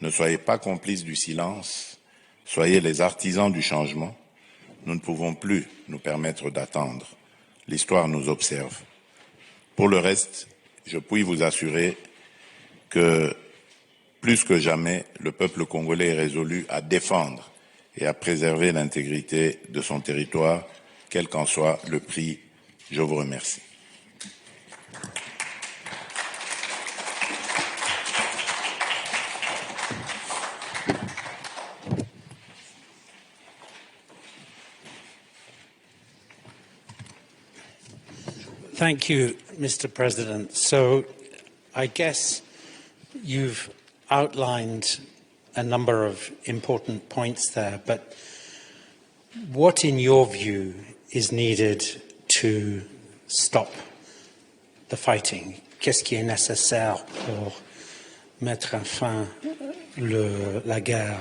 Ne soyez pas complices du silence, soyez les artisans du changement. Nous ne pouvons plus nous permettre d'attendre. L'histoire nous observe. Pour le reste, je puis vous assurer que, plus que jamais, le peuple congolais est résolu à défendre et à préserver l'intégrité de son territoire, quel qu'en soit le prix. Je vous remercie. Thank you, Mr. President. So I guess you've outlined a number of important points there, but what, in your view, is needed to stop the fighting? Qu'est-ce qui est nécessaire pour mettre fin la guerre?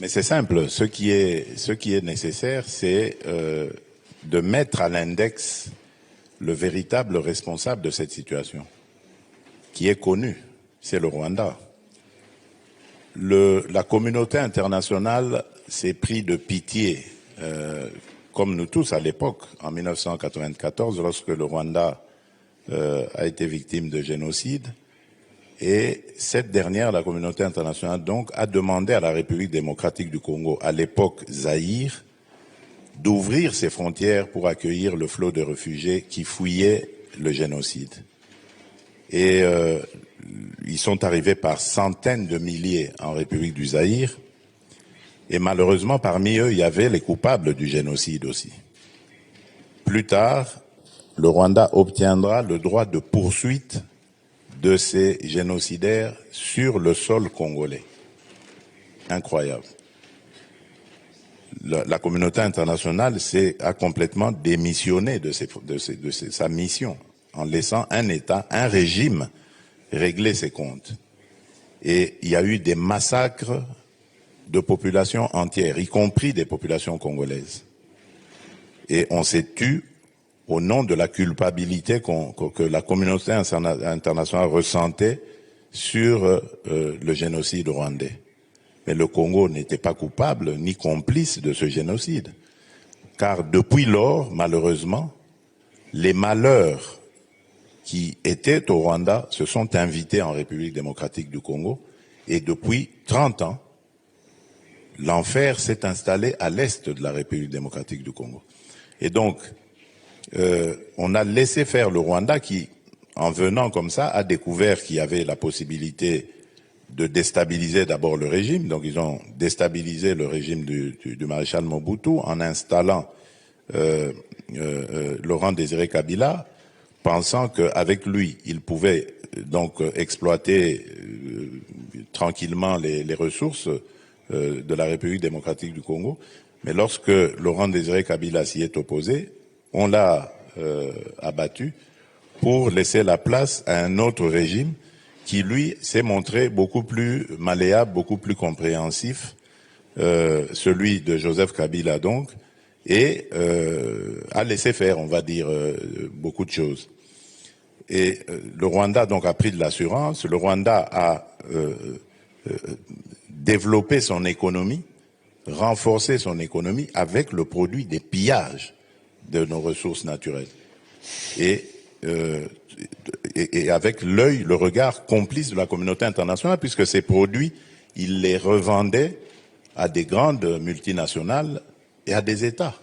Mais c'est simple. Ce qui est nécessaire, c'est de mettre à l'index le véritable responsable de cette situation, qui est connu, c'est le Rwanda. La communauté internationale s'est pris de pitié, comme nous tous à l'époque, en 1994, lorsque le Rwanda a été victime de génocide. Et cette dernière, la communauté internationale, donc, a demandé à la République démocratique du Congo, à l'époque Zaïre, d'ouvrir ses frontières pour accueillir le flot de réfugiés qui fouillaient le génocide. Et ils sont arrivés par centaines de milliers en République du Zaïre. Et malheureusement, parmi eux, il y avait les coupables du génocide aussi. Plus tard, le Rwanda obtiendra le droit de poursuite de ces génocidaires sur le sol congolais. Incroyable. La communauté internationale a complètement démissionné de sa mission en laissant un État, un régime régler ses comptes. Et il y a eu des massacres de populations entières, y compris des populations congolaises. Et on s'est tu au nom de la culpabilité que la communauté internationale ressentait sur le génocide rwandais. Mais le Congo n'était pas coupable ni complice de ce génocide. Car depuis lors, malheureusement, les malheurs qui étaient au Rwanda se sont invités en République démocratique du Congo. Et depuis 30 ans, l'enfer s'est installé à l'est de la République démocratique du Congo. Et donc, on a laissé faire le Rwanda qui, en venant comme ça, a découvert qu'il y avait la possibilité de déstabiliser d'abord le régime. Donc ils ont déstabilisé le régime du maréchal Mobutu en installant Laurent Désiré Kabila, pensant qu'avec lui, ils pouvaient donc exploiter tranquillement les ressources de la République démocratique du Congo. Mais lorsque Laurent Désiré Kabila s'y est opposé, on l'a abattu pour laisser la place à un autre régime qui, lui, s'est montré beaucoup plus malléable, beaucoup plus compréhensif, celui de Joseph Kabila donc, et a laissé faire, on va dire, beaucoup de choses. Et le Rwanda donc a pris de l'assurance, le Rwanda a développé son économie, renforcé son économie avec le produit des pillages de nos ressources naturelles. Et avec l'œil, le regard complice de la communauté internationale, puisque ces produits, ils les revendaient à des grandes multinationales et à des États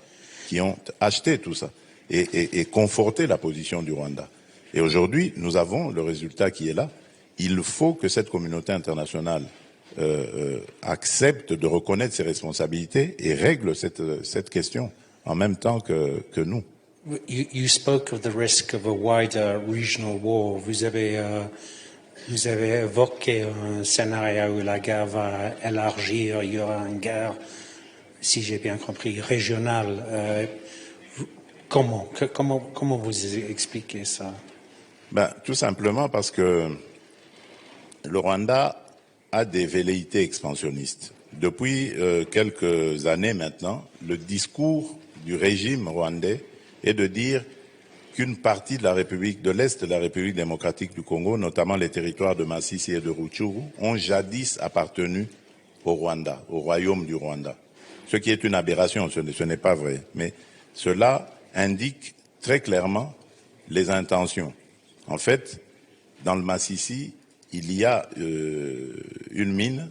qui ont acheté tout ça et conforté la position du Rwanda. Et aujourd'hui, nous avons le résultat qui est là. Il faut que cette communauté internationale accepte de reconnaître ses responsabilités et règle cette question en même temps que nous. You spoke of the risk of a wider regional war. Vous avez évoqué un scénario où la guerre va élargir, il y aura une guerre, si j'ai bien compris, régionale. Comment vous expliquez ça? Tout simplement parce que le Rwanda a des velléités expansionnistes. Depuis quelques années maintenant, le discours du régime rwandais est de dire qu'une partie de la République, de l'Est de la République démocratique du Congo, notamment les territoires de Masisi et de Rutshuru, ont jadis appartenu au Rwanda, au royaume du Rwanda. Ce qui est une aberration, ce n'est pas vrai. Mais cela indique très clairement les intentions. En fait, dans le Masisi, il y a une mine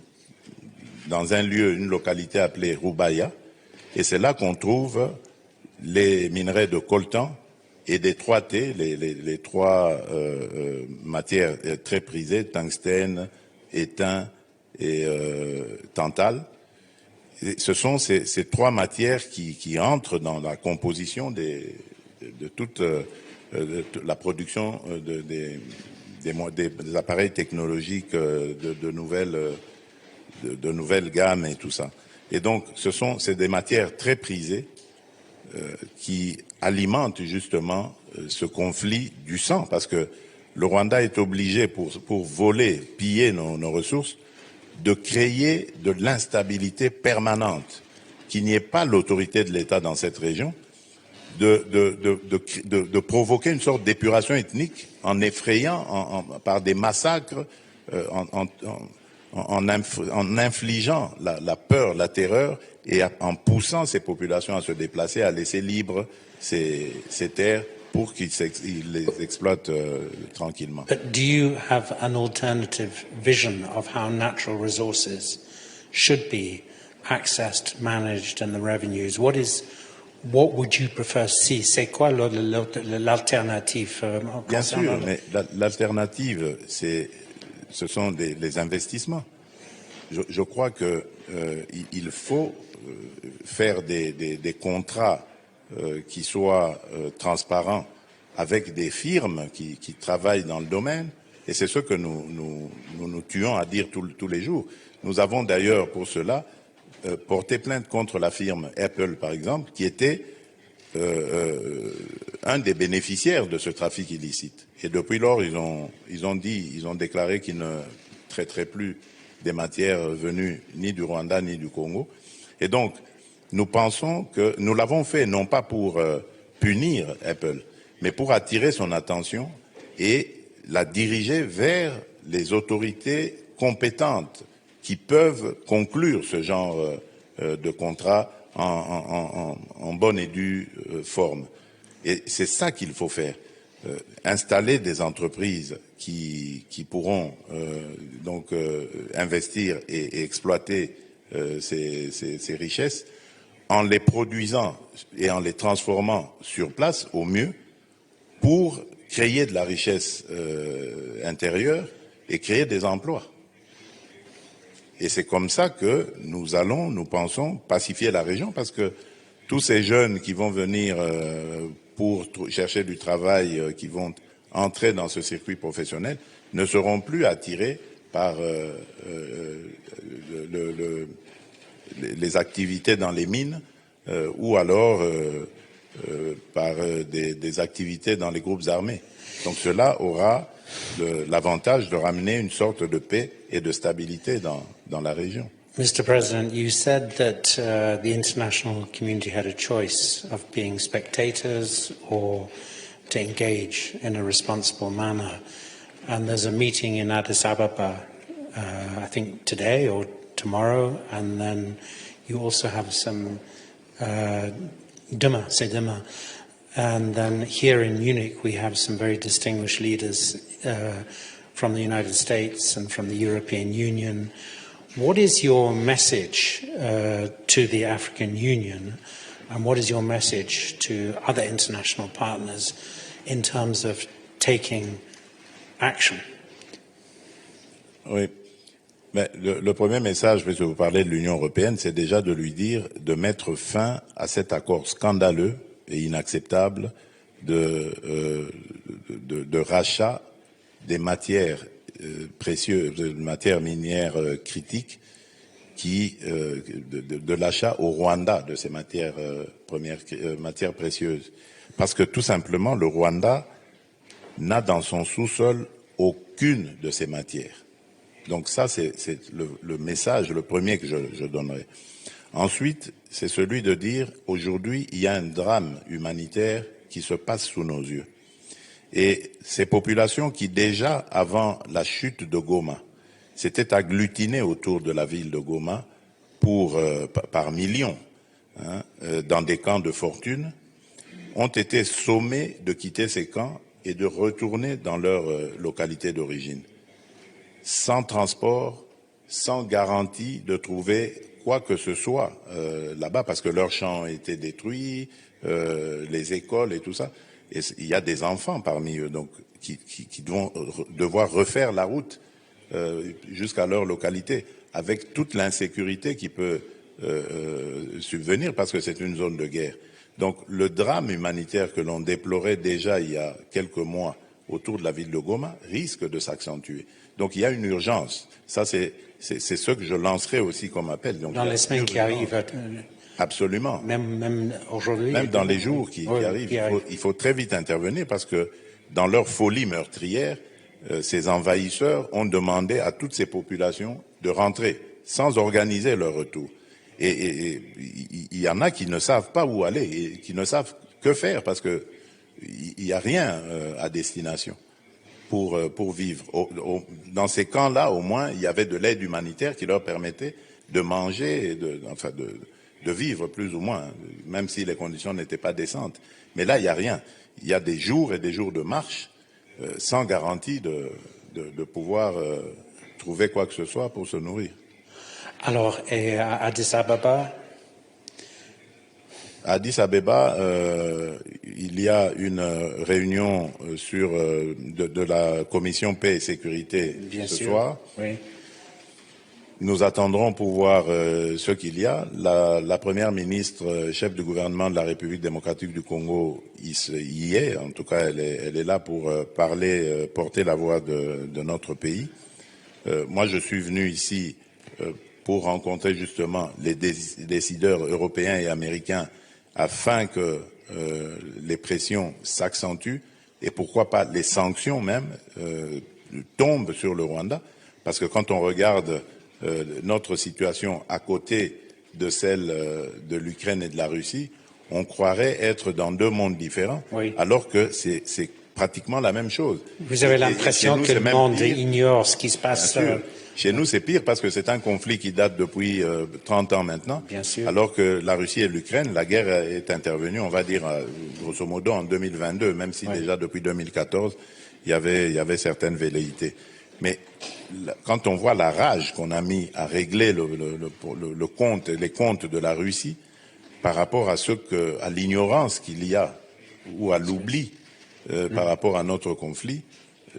dans un lieu, une localité appelée Rubaya, et c'est là qu'on trouve les minerais de coltan et des 3T, les trois matières très prisées, tungstène, étain et tantal. Et ce sont ces trois matières qui entrent dans la composition de toute la production des appareils technologiques de nouvelles gammes et tout ça. Et donc, c'est des matières très prisées qui alimentent justement ce conflit du sang, parce que le Rwanda est obligé, pour voler, piller nos ressources, de créer de l'instabilité permanente, qu'il n'y ait pas l'autorité de l'État dans cette région, de provoquer une sorte d'épuration ethnique en effrayant par des massacres, en infligeant la peur, la terreur, et en poussant ces populations à se déplacer, à laisser libres ces terres pour qu'ils les exploitent tranquillement. But do you have an alternative vision of how natural resources should be accessed, managed, and the revenues? What would you prefer to see? C'est quoi l'alternative? Bien sûr, mais l'alternative, ce sont les investissements. Je crois que il faut faire des contrats qui soient transparents avec des firmes qui travaillent dans le domaine, et c'est ce que nous tuons à dire tous les jours. Nous avons d'ailleurs pour cela porté plainte contre la firme Apple, par exemple, qui était un des bénéficiaires de ce trafic illicite. Et depuis lors, ils ont déclaré qu'ils ne traiteraient plus des matières venues ni du Rwanda ni du Congo. Et donc, nous pensons que nous l'avons fait non pas pour punir Apple, mais pour attirer son attention et la diriger vers les autorités compétentes qui peuvent conclure ce genre de contrat en bonne et due forme. Et c'est ça qu'il faut faire. Installer des entreprises qui pourront donc investir et exploiter ces richesses en les produisant et en les transformant sur place au mieux pour créer de la richesse intérieure et créer des emplois. Et c'est comme ça que nous pensons, pacifier la région, parce que tous ces jeunes qui vont venir pour chercher du travail, qui vont entrer dans ce circuit professionnel, ne seront plus attirés par les activités dans les mines ou alors par des activités dans les groupes armés. Donc cela aura l'avantage de ramener une sorte de paix et de stabilité dans la région. Mr. President, you said that the international community had a choice of being spectators or to engage in a responsible manner. And there's a meeting in Addis Ababa, I think today or tomorrow, and then you also have some demain. And then here in Munich, we have some very distinguished leaders from the United States and from the European Union. What is your message to the African Union, and what is your message to other international partners in terms of taking action? Oui. Mais le premier message, puisque vous parlez de l'Union européenne, c'est déjà de lui dire de mettre fin à cet accord scandaleux et inacceptable de rachat des matières précieuses, de matières minières critiques, de l'achat au Rwanda de ces matières matières précieuses. Parce que tout simplement, le Rwanda n'a dans son sous-sol aucune de ces matières. Donc ça, c'est le message, le premier que je donnerai. Ensuite, c'est celui de dire, aujourd'hui, il y a un drame humanitaire qui se passe sous nos yeux. Et ces populations qui déjà, avant la chute de Goma, s'étaient agglutinées autour de la ville de Goma par millions, dans des camps de fortune, ont été sommés de quitter ces camps et de retourner dans leur localité d'origine, sans transport, sans garantie de trouver quoi que ce soit là-bas, parce que leurs champs ont été détruits, les écoles et tout ça. Et il y a des enfants parmi eux, donc qui vont devoir refaire la route jusqu'à leur localité, avec toute l'insécurité qui peut subvenir, parce que c'est une zone de guerre. Donc le drame humanitaire que l'on déplorait déjà il y a quelques mois autour de la ville de Goma risque de s'accentuer. Donc il y a une urgence. Ça, c'est ce que je lancerai aussi comme appel. Donc, dans les semaines qui arrivent. Absolument. Même aujourd'hui. Même dans les jours qui arrivent. Il faut très vite intervenir parce que dans leur folie meurtrière, ces envahisseurs ont demandé à toutes ces populations de rentrer sans organiser leur retour. Et il y en a qui ne savent pas où aller et qui ne savent que faire parce que il n'y a rien à destination pour vivre. Dans ces camps-là, au moins, il y avait de l'aide humanitaire qui leur permettait de manger et de vivre plus ou moins, même si les conditions n'étaient pas décentes. Mais là, il n'y a rien. Il y a des jours et des jours de marche sans garantie de pouvoir trouver quoi que ce soit pour se nourrir. Alors, et à Addis Ababa? À Addis Abeba, il y a une réunion de la commission paix et sécurité ce soir. Oui. Nous attendrons pour voir ce qu'il y a. La première ministre, chef du gouvernement de la République démocratique du Congo, y est. En tout cas, elle est là pour porter la voix de notre pays. Moi, je suis venu ici pour rencontrer justement les décideurs européens et américains afin que les pressions s'accentuent et pourquoi pas les sanctions même tombent sur le Rwanda. Parce que quand on regarde notre situation à côté de celle de l'Ukraine et de la Russie, on croirait être dans deux mondes différents, oui, alors que c'est pratiquement la même chose. Vous avez l'impression que le monde ignore ce qui se passe. Chez nous, c'est pire parce que c'est un conflit qui date depuis 30 ans maintenant. Bien sûr. Alors que la Russie et l'Ukraine, la guerre est intervenue, on va dire, grosso modo, en 2022, même si déjà depuis 2014, il y avait certaines velléités. Mais quand on voit la rage qu'on a mis à régler les comptes de la Russie par rapport à l'ignorance qu'il y a ou à l'oubli par rapport à notre conflit,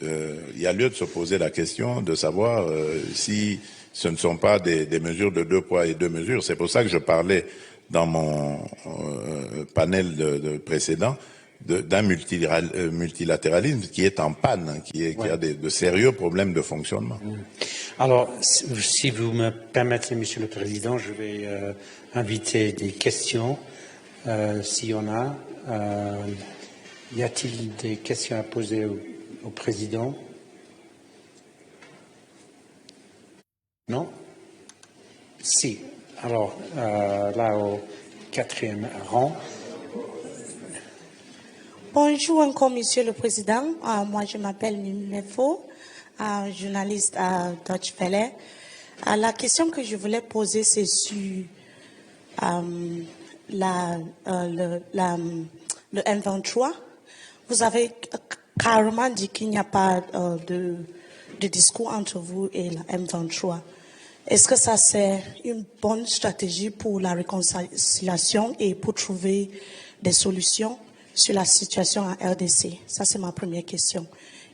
il y a lieu de se poser la question de savoir si ce ne sont pas des mesures de deux poids et deux mesures. C'est pour ça que je parlais dans mon panel précédent d'un multilatéralisme qui est en panne, qui a de sérieux problèmes de fonctionnement. Alors, si vous me permettez, Monsieur le Président, je vais inviter des questions, s'il y en a. Y a-t-il des questions à poser au Président? Non? Si. Alors, là, au quatrième rang. Bonjour encore, Monsieur le Président. Moi, je m'appelle Mimefo, journaliste à Deutsche Welle. La question que je voulais poser, c'est sur le M23. Vous avez carrément dit qu'il n'y a pas de discours entre vous et la M23. Est-ce que ça, c'est une bonne stratégie pour la réconciliation et pour trouver des solutions sur la situation en RDC? Ça, c'est ma première question.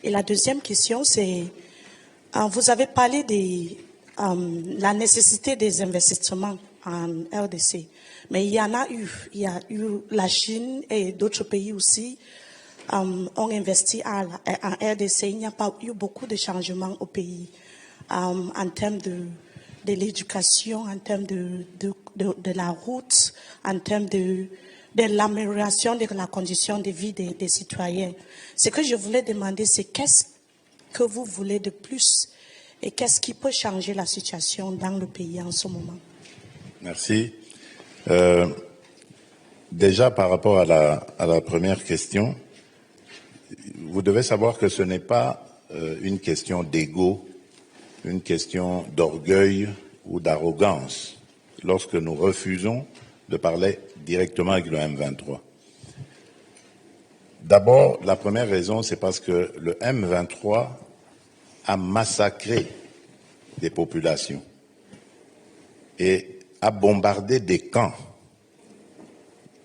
Et la deuxième question, c'est, vous avez parlé de la nécessité des investissements en RDC, mais il y en a eu. Il y a eu la Chine et d'autres pays aussi ont investi en RDC. Il n'y a pas eu beaucoup de changements au pays en termes de l'éducation, en termes de la route, en termes de l'amélioration de la condition de vie des citoyens. Ce que je voulais demander, c'est qu'est-ce que vous voulez de plus et qu'est-ce qui peut changer la situation dans le pays en ce moment? Merci. Déjà, par rapport à la première question, vous devez savoir que ce n'est pas une question d'ego, une question d'orgueil ou d'arrogance lorsque nous refusons de parler directement avec le M23. D'abord, la première raison, c'est parce que le M23 a massacré des populations et a bombardé des camps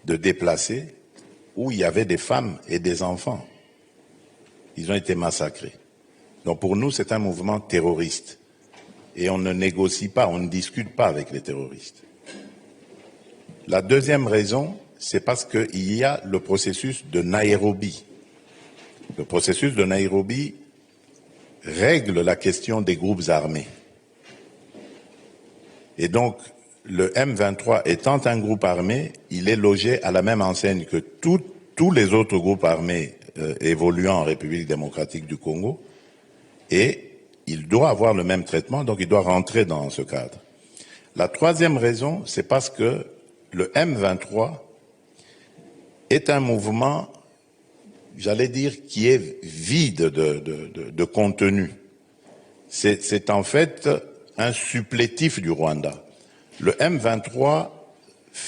de déplacés où il y avait des femmes et des enfants. Ils ont été massacrés. Donc pour nous, c'est un mouvement terroriste. Et on ne négocie pas, on ne discute pas avec les terroristes. La deuxième raison, c'est parce qu'il y a le processus de Nairobi. Le processus de Nairobi règle la question des groupes armés. Et donc, le M23 étant un groupe armé, il est logé à la même enseigne que tous les autres groupes armés évoluant en République démocratique du Congo, et il doit avoir le même traitement, donc il doit rentrer dans ce cadre. La troisième raison, c'est parce que le M23 est un mouvement, j'allais dire, qui est vide de contenu. C'est en fait un supplétif du Rwanda. Le M23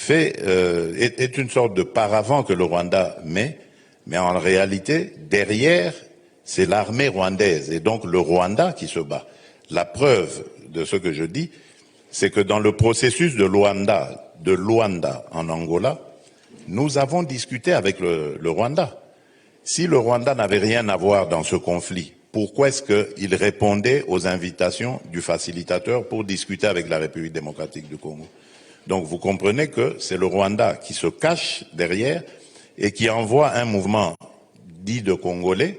est une sorte de paravent que le Rwanda met, mais en réalité, derrière, c'est l'armée rwandaise et donc le Rwanda qui se bat. La preuve de ce que je dis, c'est que dans le processus de Luanda en Angola, nous avons discuté avec le Rwanda. Si le Rwanda n'avait rien à voir dans ce conflit, pourquoi est-ce qu'il répondait aux invitations du facilitateur pour discuter avec la République démocratique du Congo? Donc vous comprenez que c'est le Rwanda qui se cache derrière et qui envoie un mouvement dit de Congolais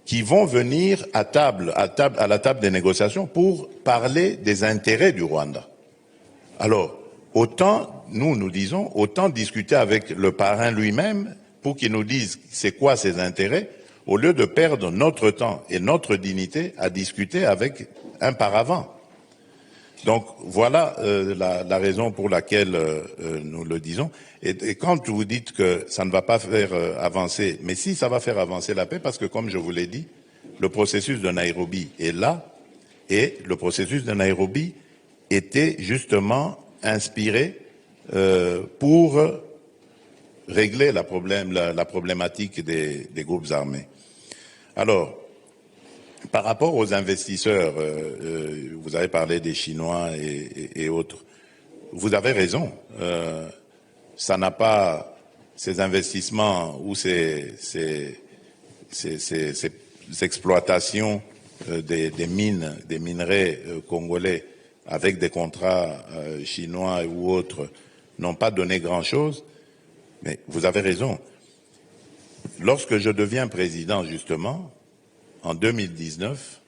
qui vont venir à la table des négociations pour parler des intérêts du Rwanda. Alors, autant, nous disons, autant discuter avec le parrain lui-même pour qu'il nous dise c'est quoi ses intérêts, au lieu de perdre notre temps et notre dignité à discuter avec un paravent. Donc voilà la raison pour laquelle nous le disons. Et quand vous dites que ça ne va pas faire avancer, mais si ça va faire avancer la paix, parce que comme je vous l'ai dit, le processus de Nairobi est là, et le processus de Nairobi était justement inspiré pour régler la problématique des groupes armés. Alors, par rapport aux investisseurs, vous avez parlé des Chinois et autres. Vous avez raison. Ça n'a pas ces investissements ou ces exploitations des mines, des minerais congolais avec des contrats chinois ou autres n'ont pas donné grand-chose. Mais vous avez raison. Lorsque je deviens président, justement, en 2019,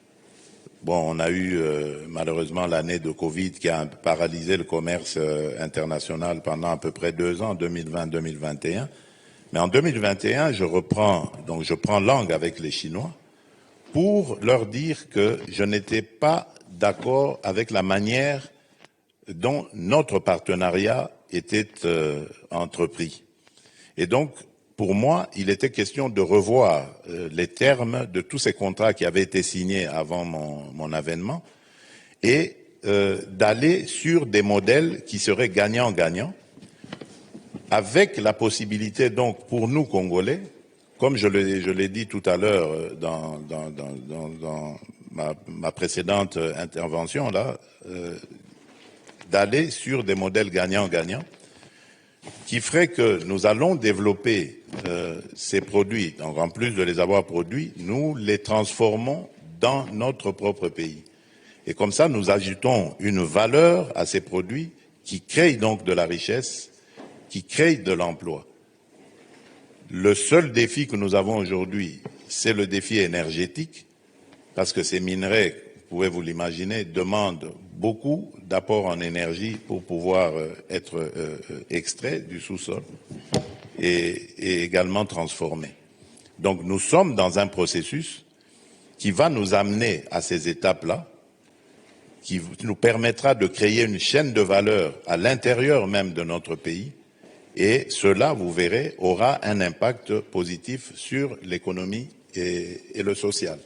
bon, on a eu malheureusement l'année de Covid qui a paralysé le commerce international pendant à peu près 2 ans, 2020-2021. Mais en 2021, je prends langue avec les Chinois pour leur dire que je n'étais pas d'accord avec la manière dont notre partenariat était entrepris. Et donc, pour moi, il était question de revoir les termes de tous ces contrats qui avaient été signés avant mon avènement et d'aller sur des modèles qui seraient gagnant-gagnant, avec la possibilité donc pour nous Congolais, comme je l'ai dit tout à l'heure dans ma précédente intervention là, d'aller sur des modèles gagnant-gagnant, qui ferait que nous allons développer ces produits. Donc en plus de les avoir produits, nous les transformons dans notre propre pays. Et comme ça, nous ajoutons une valeur à ces produits qui créent donc de la richesse, qui créent de l'emploi. Le seul défi que nous avons aujourd'hui, c'est le défi énergétique, parce que ces minerais, vous pouvez vous l'imaginer, demandent beaucoup d'apports en énergie pour pouvoir être extraits du sous-sol et également transformés. Donc nous sommes dans un processus qui va nous amener à ces étapes-là, qui nous permettra de créer une chaîne de valeur à l'intérieur même de notre pays Et cela, vous verrez, aura un impact positif sur l'économie et le social.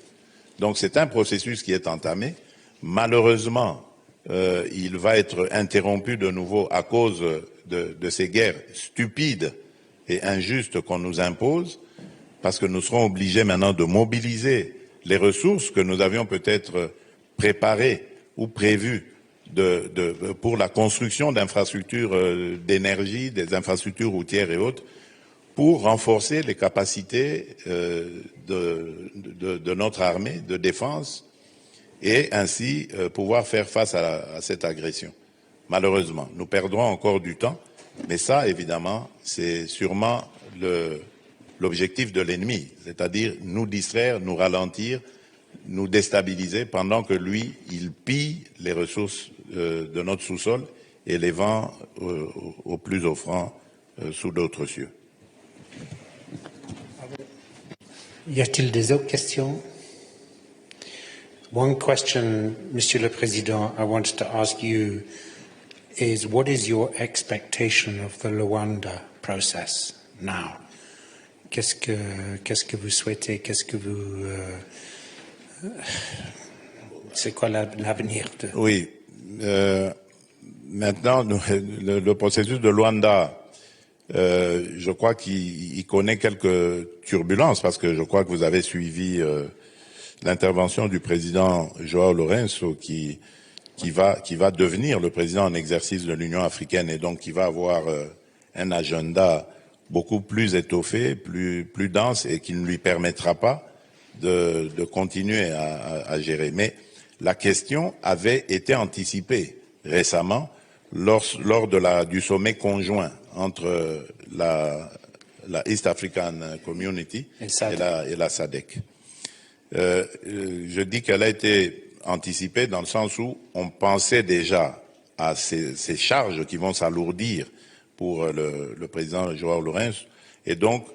Donc c'est un processus qui est entamé. Malheureusement, il va être interrompu de nouveau à cause de ces guerres stupides et injustes qu'on nous impose, parce que nous serons obligés maintenant de mobiliser les ressources que nous avions peut-être préparées ou prévues pour la construction d'infrastructures d'énergie, des infrastructures routières et autres, pour renforcer les capacités de notre armée de défense et ainsi pouvoir faire face à cette agression. Malheureusement, nous perdrons encore du temps, mais ça, évidemment, c'est sûrement l'objectif de l'ennemi, c'est-à-dire nous distraire, nous ralentir, nous déstabiliser pendant que lui, il pille les ressources de notre sous-sol et les vend au plus offrant sous d'autres cieux. Y a-t-il des autres questions? One question, Monsieur le Président, I wanted to ask you is what is your expectation of the Luanda process now? Qu'est-ce que vous souhaitez? Qu'est-ce que vous c'est quoi l'avenir de... Oui. Maintenant, le processus de Luanda, je crois qu'il connaît quelques turbulences parce que je crois que vous avez suivi l'intervention du président João Lourenço qui va devenir le président en exercice de l'Union africaine et donc qui va avoir un agenda beaucoup plus étoffé, plus dense et qui ne lui permettra pas de continuer à gérer. Mais la question avait été anticipée récemment lors du sommet conjoint entre la East African Community et la SADC. Je dis qu'elle a été anticipée dans le sens où on pensait déjà à ces charges qui vont s'alourdir pour le président João Lourenço et donc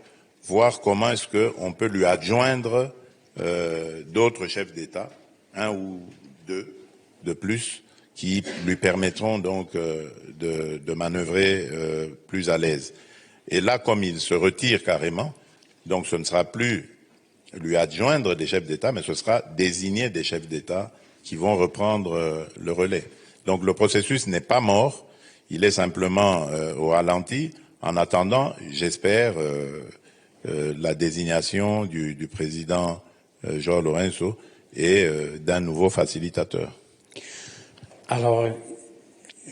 voir comment est-ce qu'on peut lui adjoindre d'autres chefs d'État, un ou deux de plus, qui lui permettront donc de manœuvrer plus à l'aise. Et là, comme il se retire carrément, donc ce ne sera plus lui adjoindre des chefs d'État, mais ce sera désigner des chefs d'État qui vont reprendre le relais. Donc le processus n'est pas mort, il est simplement au ralenti. En attendant, j'espère la désignation du président João Lourenço et d'un nouveau facilitateur. Alors,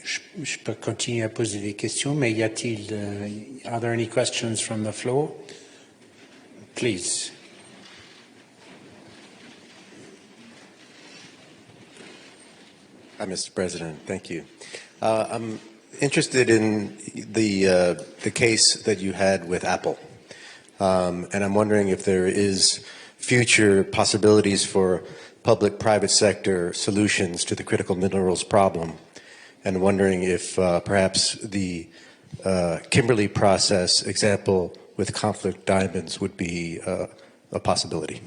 je peux continuer à poser des questions, mais are there any questions from the floor? Please. Hi, Mr. President. Thank you. I'm interested in the case that you had with Apple, and I'm wondering if there is future possibilities for public-private sector solutions to the critical minerals problem, and wondering if perhaps the Kimberley process example with conflict diamonds would be a possibility.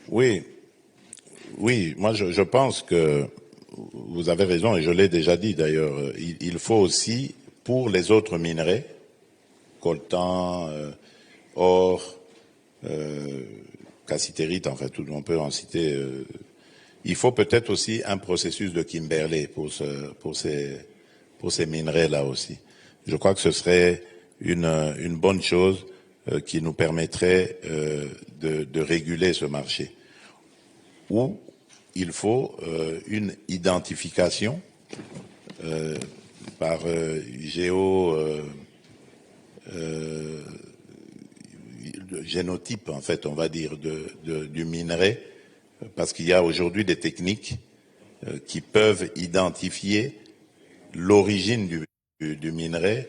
Oui, moi je pense que vous avez raison et je l'ai déjà dit d'ailleurs, il faut aussi pour les autres minerais, coltan, or, cassitérite, en fait, on peut en citer. Il faut peut-être aussi un processus de Kimberley pour ces minerais-là aussi. Je crois que ce serait une bonne chose qui nous permettrait de réguler ce marché. Où il faut une identification par génotype, en fait, on va dire, du minerai, parce qu'il y a aujourd'hui des techniques qui peuvent identifier l'origine du minerai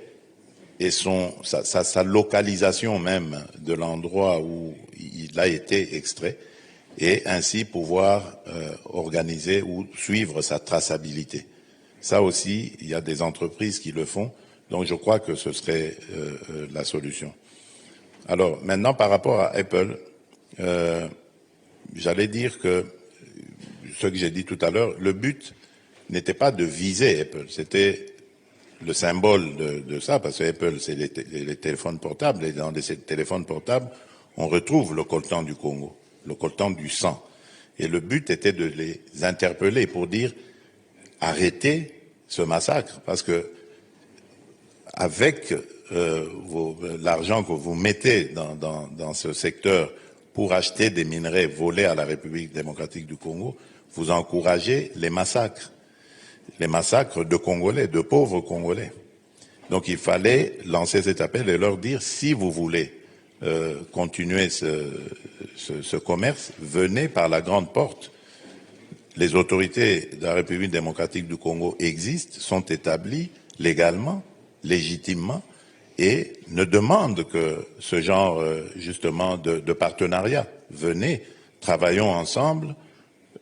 et sa localisation même de l'endroit où il a été extrait, et ainsi pouvoir organiser ou suivre sa traçabilité. Ça aussi, il y a des entreprises qui le font, donc je crois que ce serait la solution. Alors, maintenant, par rapport à Apple, j'allais dire que, ce que j'ai dit tout à l'heure, le but n'était pas de viser Apple, c'était le symbole de ça, parce que Apple, c'est les téléphones portables, et dans les téléphones portables, on retrouve le coltan du Congo, le coltan du sang. Et le but était de les interpeller pour dire arrêtez ce massacre, parce que avec l'argent que vous mettez dans ce secteur pour acheter des minerais volés à la République démocratique du Congo, vous encouragez les massacres de Congolais, de pauvres Congolais. Donc il fallait lancer cet appel et leur dire, si vous voulez continuer ce commerce, venez par la grande porte. Les autorités de la République démocratique du Congo existent, sont établies légalement, légitimement, et ne demandent que ce genre justement de partenariat. Venez, travaillons ensemble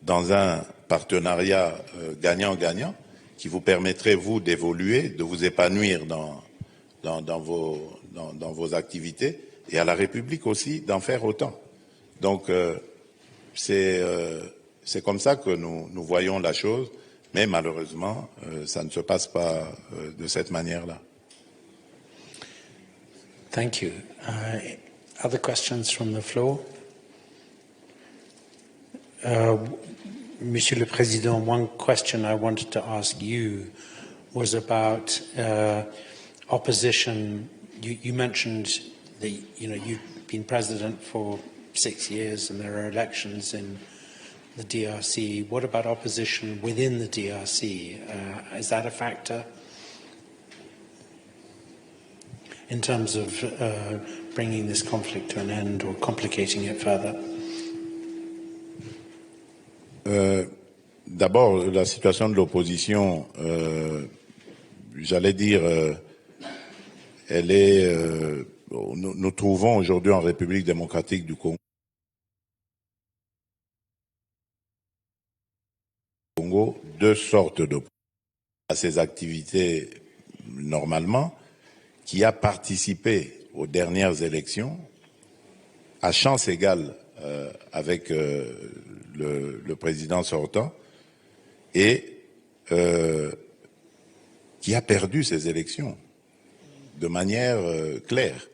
dans un partenariat gagnant-gagnant qui vous permettrait, vous, d'évoluer, de vous épanouir dans vos activités, et à la République aussi d'en faire autant. Donc c'est comme ça que nous voyons la chose, mais malheureusement, ça ne se passe pas de cette manière-là. Thank you. Other questions from the floor? Monsieur le Président, one question I wanted to ask you was about opposition. You mentioned that you've been president for 6 years and there are elections in the DRC. What about opposition within the DRC? Is that a factor in terms of bringing this conflict to an end or complicating it further? D'abord, la situation de l'opposition, j'allais dire, elle est. Nous trouvons aujourd'hui en République démocratique du Congo deux sortes d'opposition. À ses activités normalement, qui a participé aux dernières élections à chance égale avec le président sortant et qui a perdu ces élections de manière claire.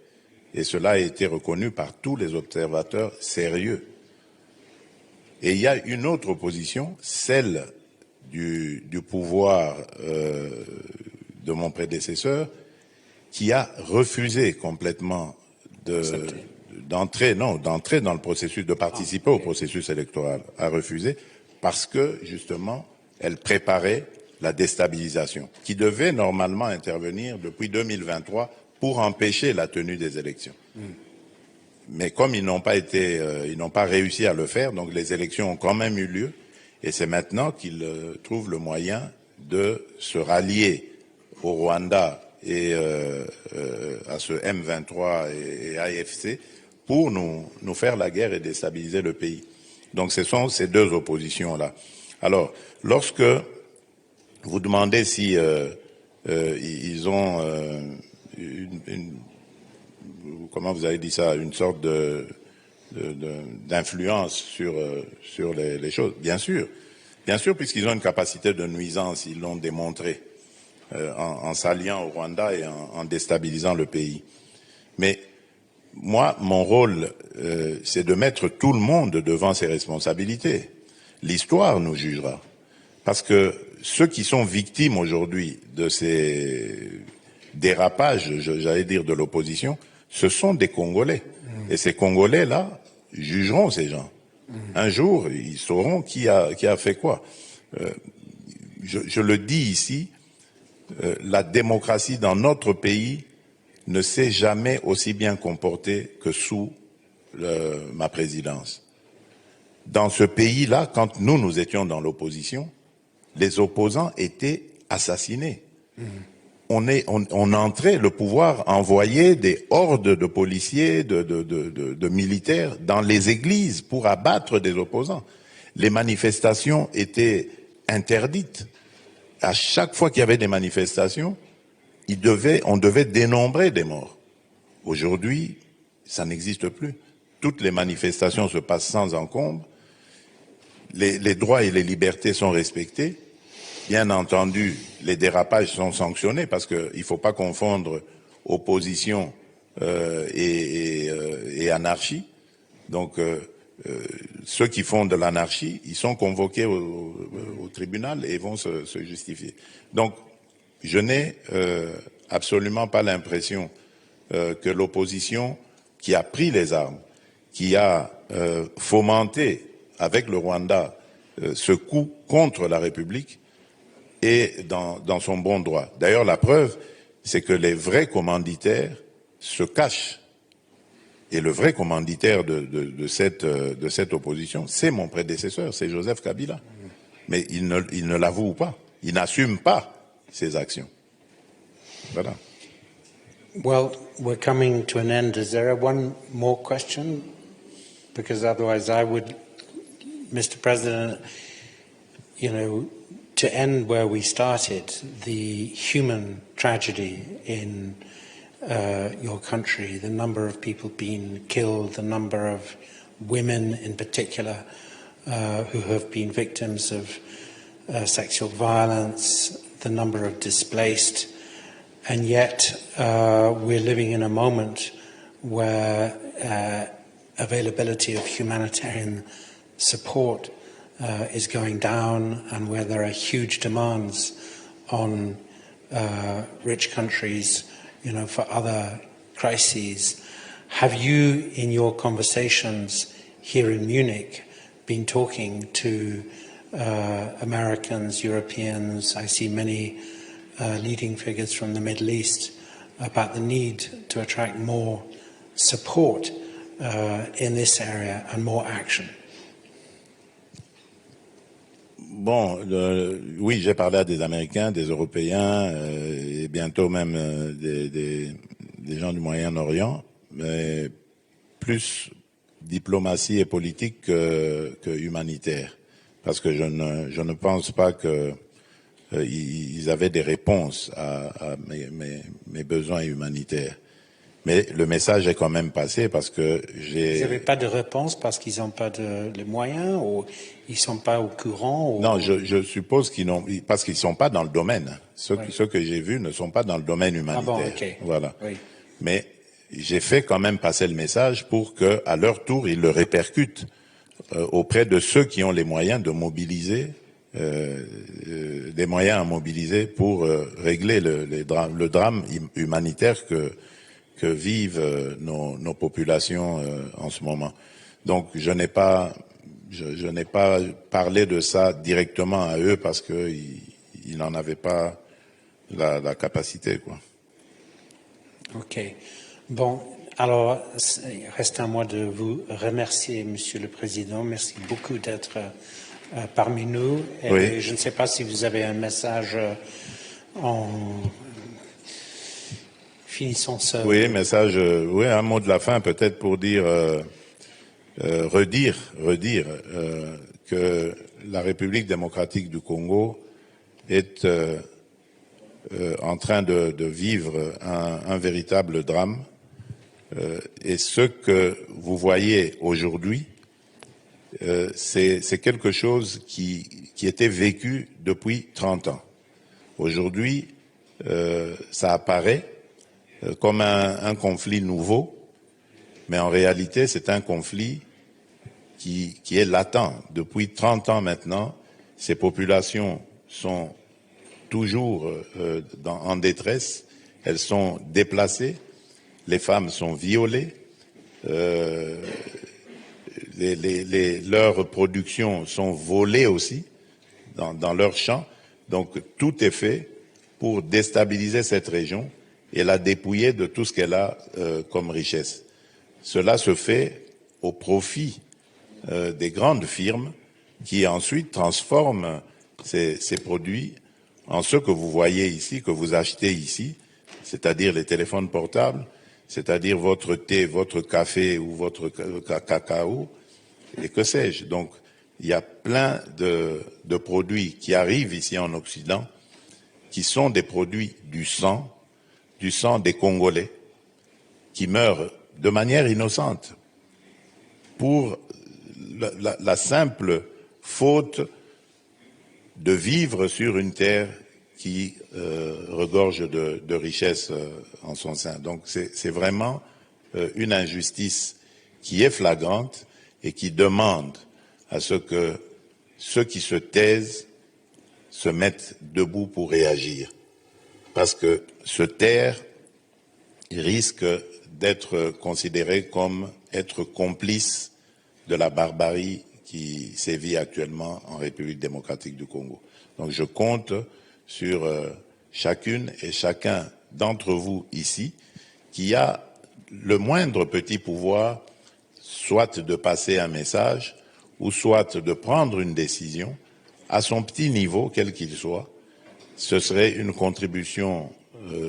Et cela a été reconnu par tous les observateurs sérieux. Et il y a une autre opposition, celle du pouvoir de mon prédécesseur, qui a refusé complètement d'entrer dans le processus, de participer au processus électoral, a refusé parce que, justement, elle préparait la déstabilisation, qui devait normalement intervenir depuis 2023 pour empêcher la tenue des élections. Mais comme ils n'ont pas réussi à le faire, donc les élections ont quand même eu lieu, et c'est maintenant qu'ils trouvent le moyen de se rallier au Rwanda et à ce M23 et AFC pour nous faire la guerre et déstabiliser le pays. Donc ce sont ces deux oppositions-là. Alors, lorsque vous demandez si ils ont comment vous avez dit ça, une sorte d'influence sur les choses, bien sûr, puisqu'ils ont une capacité de nuisance, ils l'ont démontré en s'alliant au Rwanda et en déstabilisant le pays. Mais moi, mon rôle, c'est de mettre tout le monde devant ses responsabilités. L'histoire nous jugera. Parce que ceux qui sont victimes aujourd'hui de ces dérapages, j'allais dire, de l'opposition, ce sont des Congolais. Et ces Congolais-là jugeront ces gens. Un jour, ils sauront qui a fait quoi. Je le dis ici, la démocratie dans notre pays ne s'est jamais aussi bien comportée que sous ma présidence. Dans ce pays-là, quand nous étions dans l'opposition, les opposants étaient assassinés. On entrait, le pouvoir envoyait des hordes de policiers, de militaires dans les églises pour abattre des opposants. Les manifestations étaient interdites. À chaque fois qu'il y avait des manifestations, on devait dénombrer des morts. Aujourd'hui, ça n'existe plus. Toutes les manifestations se passent sans encombre. Les droits et les libertés sont respectés. bien entendu, les dérapages sont sanctionnés parce qu'il ne faut pas confondre opposition et anarchie. Donc, ceux qui font de l'anarchie, ils sont convoqués au tribunal et vont se justifier. Donc, je n'ai absolument pas l'impression que l'opposition qui a pris les armes, qui a fomenté avec le Rwanda ce coup contre la République, est dans son bon droit. D'ailleurs, la preuve, c'est que les vrais commanditaires se cachent. Et le vrai commanditaire de cette opposition, c'est mon prédécesseur, c'est Joseph Kabila. Mais il ne l'avoue pas, il n'assume pas ses actions. Voilà. Well, we're coming to an end. Is there one more question? Because otherwise I would, Mr. President, you know, to end where we started, the human tragedy in your country, the number of people being killed, the number of women in particular who have been victims of sexual violence, the number of displaced, and yet we're living in a moment where availability of humanitarian support is going down, and where there are huge demands on rich countries, you know, for other crises. Have you, in your conversations here in Munich, been talking to Americans, Europeans? I see many leading figures from the Middle East about the need to attract more support in this area and more action. Bon, oui, j'ai parlé à des Américains, des Européens et bientôt même des gens du Moyen-Orient, mais plus diplomatie et politique que humanitaire, parce que je ne pense pas que ils avaient des réponses à mes besoins humanitaires. Mais le message est quand même passé parce que Vous n'avez pas de réponse parce qu'ils n'ont pas les moyens ou ils ne sont pas au courant ou... Non, je suppose qu'ils n'ont... Parce qu'ils ne sont pas dans le domaine. Ceux que j'ai vus ne sont pas dans le domaine humanitaire. Ah bon, ok. Voilà. Oui. Mais j'ai fait quand même passer le message pour qu'à leur tour, ils le répercutent auprès de ceux qui ont les moyens de mobiliser, des moyens à mobiliser pour régler le drame humanitaire que vivent nos populations en ce moment. Donc, je n'ai pas parlé de ça directement à eux parce qu'ils n'en avaient pas la capacité, quoi. Ok. Bon, alors, il reste à moi de vous remercier, Monsieur le Président. Merci beaucoup d'être parmi nous. Et oui. Je ne sais pas si vous avez un message en finissant ce... Oui, message, oui, un mot de la fin peut-être pour dire, redire que la République démocratique du Congo est en train de vivre un véritable drame. Et ce que vous voyez aujourd'hui, c'est quelque chose qui était vécu depuis 30 ans. Aujourd'hui, ça apparaît comme un conflit nouveau, mais en réalité, c'est un conflit qui est latent. Depuis 30 ans maintenant, ces populations sont toujours en détresse, elles sont déplacées, les femmes sont violées, leurs productions sont volées aussi dans leurs champs. Donc tout est fait pour déstabiliser cette région et la dépouiller de tout ce qu'elle a comme richesse. Cela se fait au profit des grandes firmes qui ensuite transforment ces produits en ce que vous voyez ici, que vous achetez ici, c'est-à-dire les téléphones portables, c'est-à-dire votre thé, votre café ou votre cacao, et que sais-je. Donc, il y a plein de produits qui arrivent ici en Occident, qui sont des produits du sang des Congolais, qui meurent de manière innocente pour la simple faute de vivre sur une terre qui regorge de richesses en son sein. Donc c'est vraiment une injustice qui est flagrante et qui demande à ce que ceux qui se taisent se mettent debout pour réagir. Parce que se taire risque d'être considéré comme être complice de la barbarie qui sévit actuellement en République démocratique du Congo. Donc je compte sur chacune et chacun d'entre vous ici qui a le moindre petit pouvoir, soit de passer un message ou soit de prendre une décision à son petit niveau, quel qu'il soit. Ce serait une contribution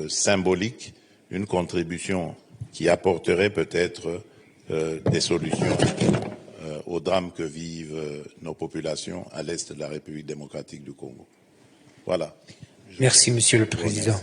symbolique, une contribution qui apporterait peut-être des solutions au drame que vivent nos populations à l'est de la République démocratique du Congo. Voilà. Merci, Monsieur le Président.